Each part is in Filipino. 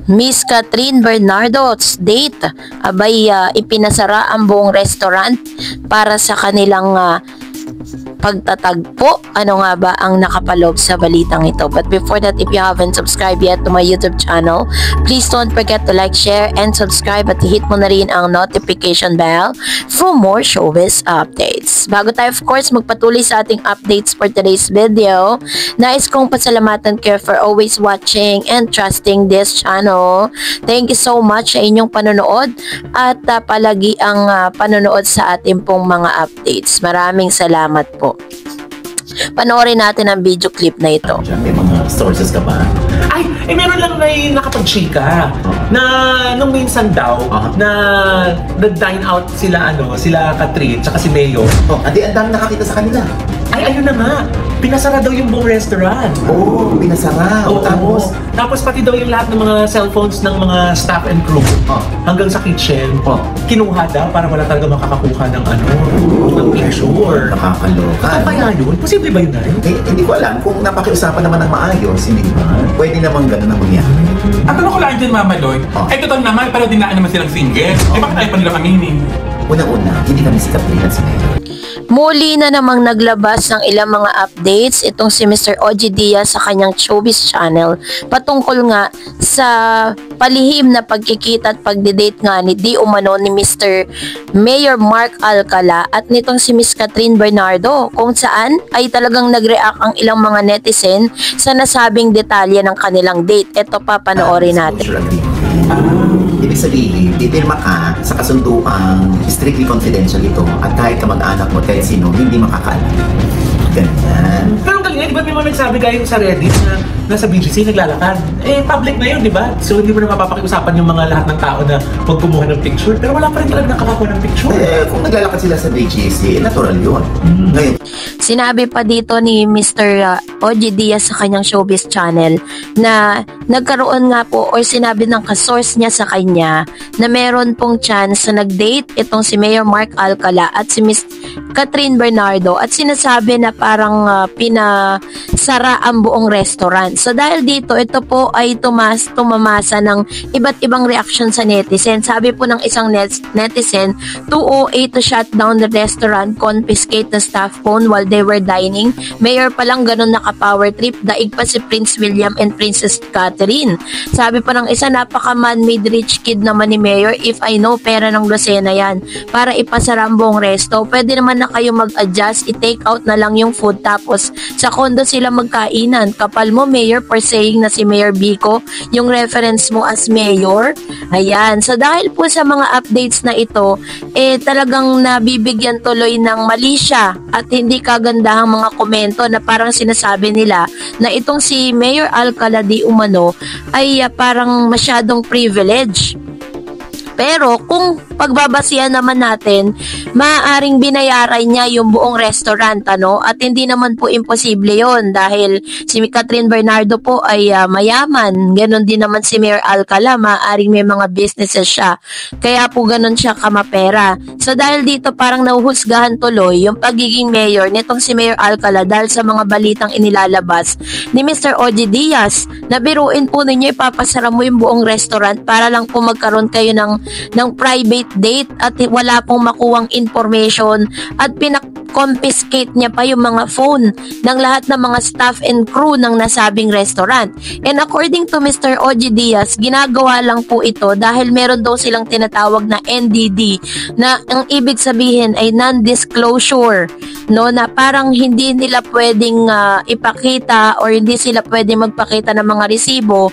Miss Catherine Bernardo's date, abay ipinasara ang buong restaurant para sa kanilang pagtatagpo. Ano nga ba ang nakapaloob sa balitang ito? But before that, if you haven't subscribed yet to my YouTube channel, please don't forget to like, share, and subscribe at hit mo na rin ang notification bell for more showbiz updates. Bago tayo, of course, magpatuloy sa ating updates for today's video, nais kong pasalamatan kayo for always watching and trusting this channel. Thank you so much sa inyong panonood at palagi ang panonood sa ating pong mga updates. Maraming salamat po. Panoorin natin ang video clip na ito. May mga sources ka ba? Ay, meron lang may nakapag-chika na nung minsan daw na nag-dine out sila sila Catherine tsaka si Mayo. Adi, ang dami nakakita sa kanila. Ay, ayun na nga. Pinasara daw yung buong restaurant. Pinasara. Tapos pati daw yung lahat ng mga cellphones ng mga staff and crew hanggang sa kitchen. Kinuha daw para wala talaga makakakuha ng ng picture. Nakakaloka. Ano kaya yun? Posible ba yun na rin? Hindi ko alam kung napakiusapan naman ng maayos, hindi ba? Pwede naman ganun ang mangyari. Ang tanong ko lang din, Mama Lloyd, ay total naman, pero dinaan naman silang single. Bakit tayo pa nilang aminin? Una-una, hindi kami si Catherine at si Mayo. Muli na namang naglabas ng ilang mga updates itong si Mr. OG Diaz sa kanyang showbiz channel patungkol nga sa palihim na pagkikita at pagdidate nga ni di umano ni Mr. Mayor Mark Alcala at nitong si Miss Catherine Bernardo, kung saan ay talagang nag-react ang ilang mga netizen sa nasabing detalye ng kanilang date. Ito pa, panoorin natin. Ibig sabihin, pipirma ka sa kasunduang strictly confidential ito at kahit kamag-anak mo, kahit sino, hindi makakaalam. Ganyan. Pero ang galing, di ba may mga nagsabi gayong sa Reddit na nasa BGC naglalakad? Public na yun, di ba? So hindi mo na mapapakiusapan yung mga lahat ng tao na huwag kumuha ng picture. Pero wala pa rin talaga nakakakuha ng picture. Kung naglalakad sila sa BGC, natural yun. Ngayon, sinabi pa dito ni Mr. OG Diaz sa kanyang showbiz channel na nagkaroon nga po or sinabi ng kasource niya sa kanya na meron pong chance na nag-date itong si Mayor Mark Alcala at si Miss Catherine Bernardo at sinasabi na parang pinasara ang buong restaurant. So dahil dito, ito po ay tumamasa ng iba't ibang reaction sa netizen. Sabi po ng isang netizen, 208 to shut down the restaurant, confiscate the staff phone while they were dining. Mayor pa lang ganun naka-power trip, daig pa si Prince William and Princess Catherine. Sabi pa ng isa, napaka man-made rich kid naman ni Mayor, if I know, pera ng Lucena yan. Para ipasara ang buong resto, pwede naman na kayo mag-adjust, i-take out na lang yung food tapos sa kondo sila magkainan. Kapal mo, Mayor, for saying na si Mayor Vico yung reference mo as Mayor. Ayan. So dahil po sa mga updates na ito, talagang nabibigyan tuloy ng mali siya at hindi kagandahang mga komento na parang sinasabi nila na itong si Mayor Alcala di umano ay parang masyadong privilege. Pero kung pagbabasihan naman natin, maaaring binayaran niya yung buong restaurant, at hindi naman po imposible yon dahil si Catherine Bernardo po ay mayaman. Ganon din naman si Mayor Alcala, maaaring may mga businesses siya. Kaya po ganon siya kamapera. So dahil dito parang nahuhusgahan tuloy yung pagiging mayor nitong si Mayor Alcala dahil sa mga balitang inilalabas ni Mr. OG Diaz na biruin po ninyo ipapasara mo yung buong restaurant para lang po magkaroon kayo ng private date at wala pong makuwang information at confiscate niya pa yung mga phone ng lahat ng mga staff and crew ng nasabing restaurant. And according to Mr. OG Diaz, ginagawa lang po ito dahil meron daw silang tinatawag na NDD na ang ibig sabihin ay non-disclosure, na parang hindi nila pwedeng ipakita or hindi sila pwedeng magpakita ng mga resibo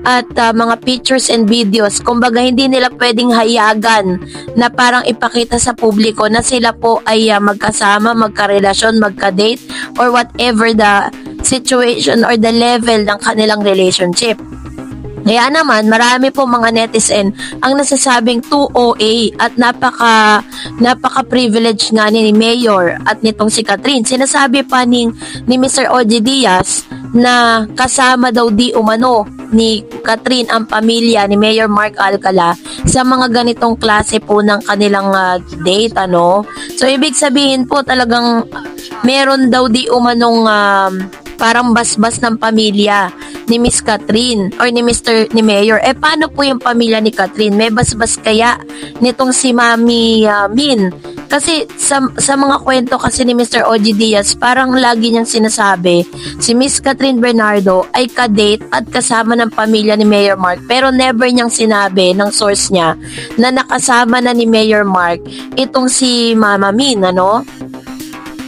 at mga pictures and videos. Kumbaga hindi nila pwedeng hayagan na parang ipakita sa publiko na sila po ay magkasama, magkarelasyon, magka-date, or whatever the situation or the level ng kanilang relationship. Kaya naman, marami po mga netizen ang nasasabing 2OA at napaka-privilege nga ni Mayor at nitong si Catherine. Sinasabi pa ni Mr. OG Diaz na kasama daw di umano ni Catherine ang pamilya ni Mayor Mark Alcala sa mga ganitong klase po ng kanilang date, So, ibig sabihin po talagang meron daw di umanong parang basbas ng pamilya ni Miss Catherine or ni Mayor. Paano po yung pamilya ni Catherine? May basbas kaya nitong si Mami Min? Kasi sa mga kwento kasi ni Mr. OG Diaz, parang lagi niyang sinasabi, si Miss Catherine Bernardo ay kadate at kasama ng pamilya ni Mayor Mark. Pero never niyang sinabi ng source niya na nakasama na ni Mayor Mark itong si Mama Min, ano?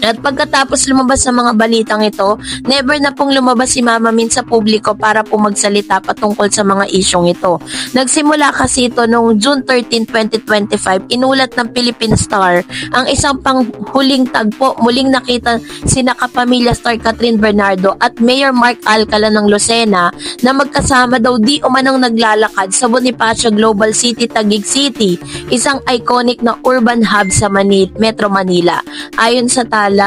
At pagkatapos lumabas sa mga balitang ito, never na pong lumabas si Mama Min sa publiko para po magsalita patungkol sa mga isyong ito. Nagsimula kasi ito noong June 13, 2025, inulat ng Philippine Star ang isang panghuling tagpo. Muling nakita sina kapamilya Star Catherine Bernardo at Mayor Mark Alcala ng Lucena na magkasama daw di umanong naglalakad sa Bonifacio Global City, Taguig City, isang iconic na urban hub sa Metro Manila. Ayon sa tala,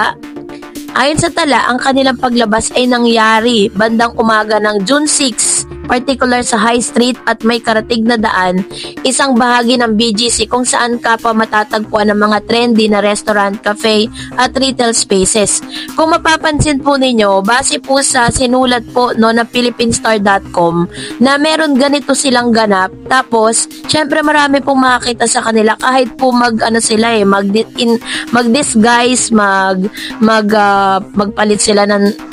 ang kanilang paglabas ay nangyari bandang umaga ng June 6, particular sa High Street at may karatig na daan, isang bahagi ng BGC kung saan kapwa matatagpuan ng mga trendy na restaurant, cafe at retail spaces. Kung mapapansin po ninyo, base po sa sinulat po na philippinesstar.com na meron ganito silang ganap. Tapos, syempre marami pong makakita sa kanila kahit po mag-disguise, magpalit sila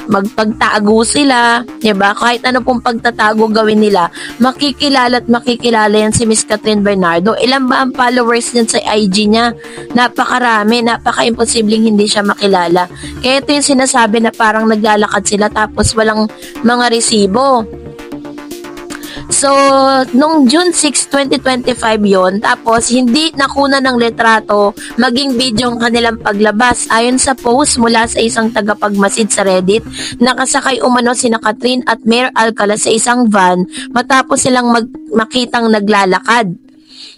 magpagtago sila, diba? Kahit ano pong pagtatago gawin nila, makikilala yan si Miss Catherine Bernardo. Ilan ba ang followers niyan sa IG niya? Napakarami, napaka-imposibleng hindi siya makilala. Kaya ito yung sinasabi na parang naglalakad sila tapos walang mga resibo. So, nung June 6, 2025 yon, tapos hindi nakuna ng letrato maging video ang kanilang paglabas. Ayon sa post mula sa isang tagapagmasid sa Reddit, nakasakay umano sina Catherine at Mayor Alcala sa isang van matapos silang makitang naglalakad.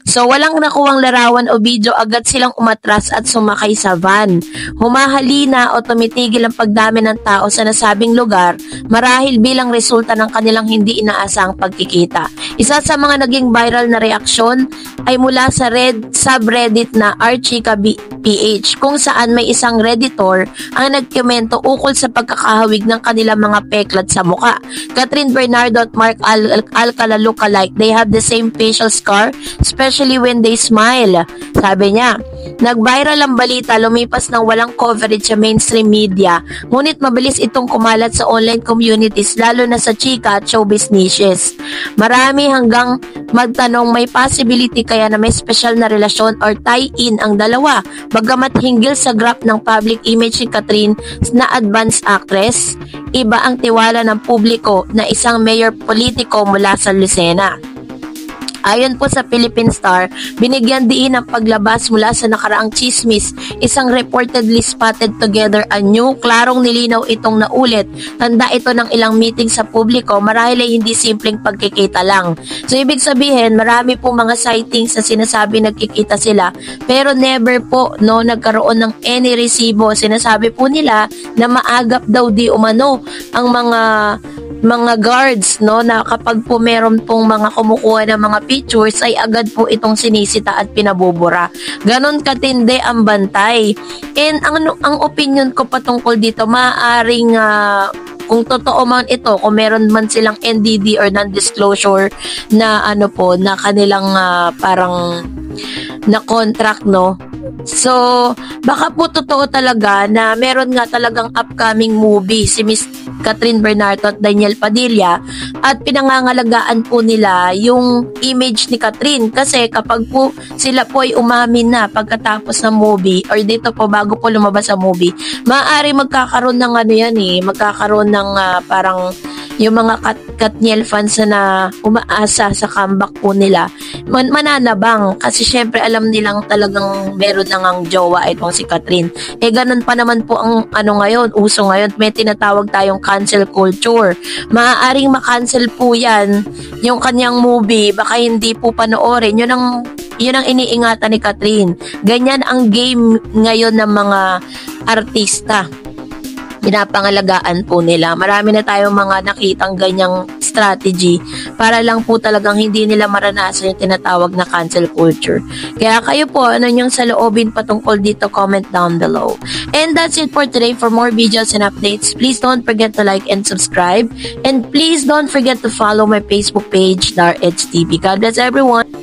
So, walang nakuwang larawan o video, agad silang umatras at sumakay sa van. Humahalina o tumitigil ang pagdami ng tao sa nasabing lugar marahil bilang resulta ng kanilang hindi inaasahang pagkikita. Isa sa mga naging viral na reaksyon ay mula sa subreddit na RChicaPH kung saan may isang redditor ang nagkomento ukol sa pagkakahawig ng kanilang mga peklat sa muka. Catherine Bernardo at Mark Alcala look alike. They have the same facial scar, especially when they smile. Sabi niya, nag-viral ang balita, lumipas ng walang coverage sa mainstream media, ngunit mabilis itong kumalat sa online communities, lalo na sa chika at showbiz niches. Marami hanggang magtanong may possibility kaya na may special na relasyon or tie-in ang dalawa, bagamat hinggil sa graph ng public image ni Catherine na advanced actress, iba ang tiwala ng publiko na isang mayor politiko mula sa Lucena. Ayon po sa Philippine Star, binigyan diin ang paglabas mula sa nakaraang chismis, isang reportedly spotted together anew. Klarong nilinaw itong naulit. Tanda ito ng ilang meeting sa publiko, marahil ay hindi simpleng pagkikita lang. So ibig sabihin, marami po mga sightings na sinasabi nagkikita sila, pero never po nagkaroon ng any resibo. Sinasabi po nila na maagap daw di umano ang mga guards na kapag po meron pong mga kumukuha ng mga pictures ay agad po itong sinisita at pinabubura. Ganon katindi ang bantay. And ang opinion ko patungkol dito, maaaring kung totoo man ito, kung meron man silang NDD or non-disclosure na na kanilang parang na contract, So, baka po totoo talaga na meron nga talagang upcoming movie si Miss Catherine Bernardo at Daniel Padilla at pinangangalagaan po nila yung image ni Catherine kasi kapag po sila po ay umamin na pagkatapos ng movie or dito po bago po lumabas ang movie, maaari magkakaroon ng magkakaroon ng parang yung mga Katniel fans na umaasa sa comeback po nila, mananabang kasi syempre alam nilang talagang meron na ngang jowa itong si Catherine. Ganun pa naman po ang ngayon, uso ngayon, may tinatawag tayong cancel culture. Maaaring makancel po yan, yung kanyang movie, baka hindi po panoorin. Yun ang iniingatan ni Catherine. Ganyan ang game ngayon ng mga artista. Pinapangalagaan po nila. Marami na tayong mga nakitang ganyang strategy para lang po talagang hindi nila maranasan yung tinatawag na cancel culture. Kaya kayo po, ano yung saloobin patungkol dito, comment down below. And that's it for today. For more videos and updates, please don't forget to like and subscribe. And please don't forget to follow my Facebook page, Dar Edge TV. God bless everyone.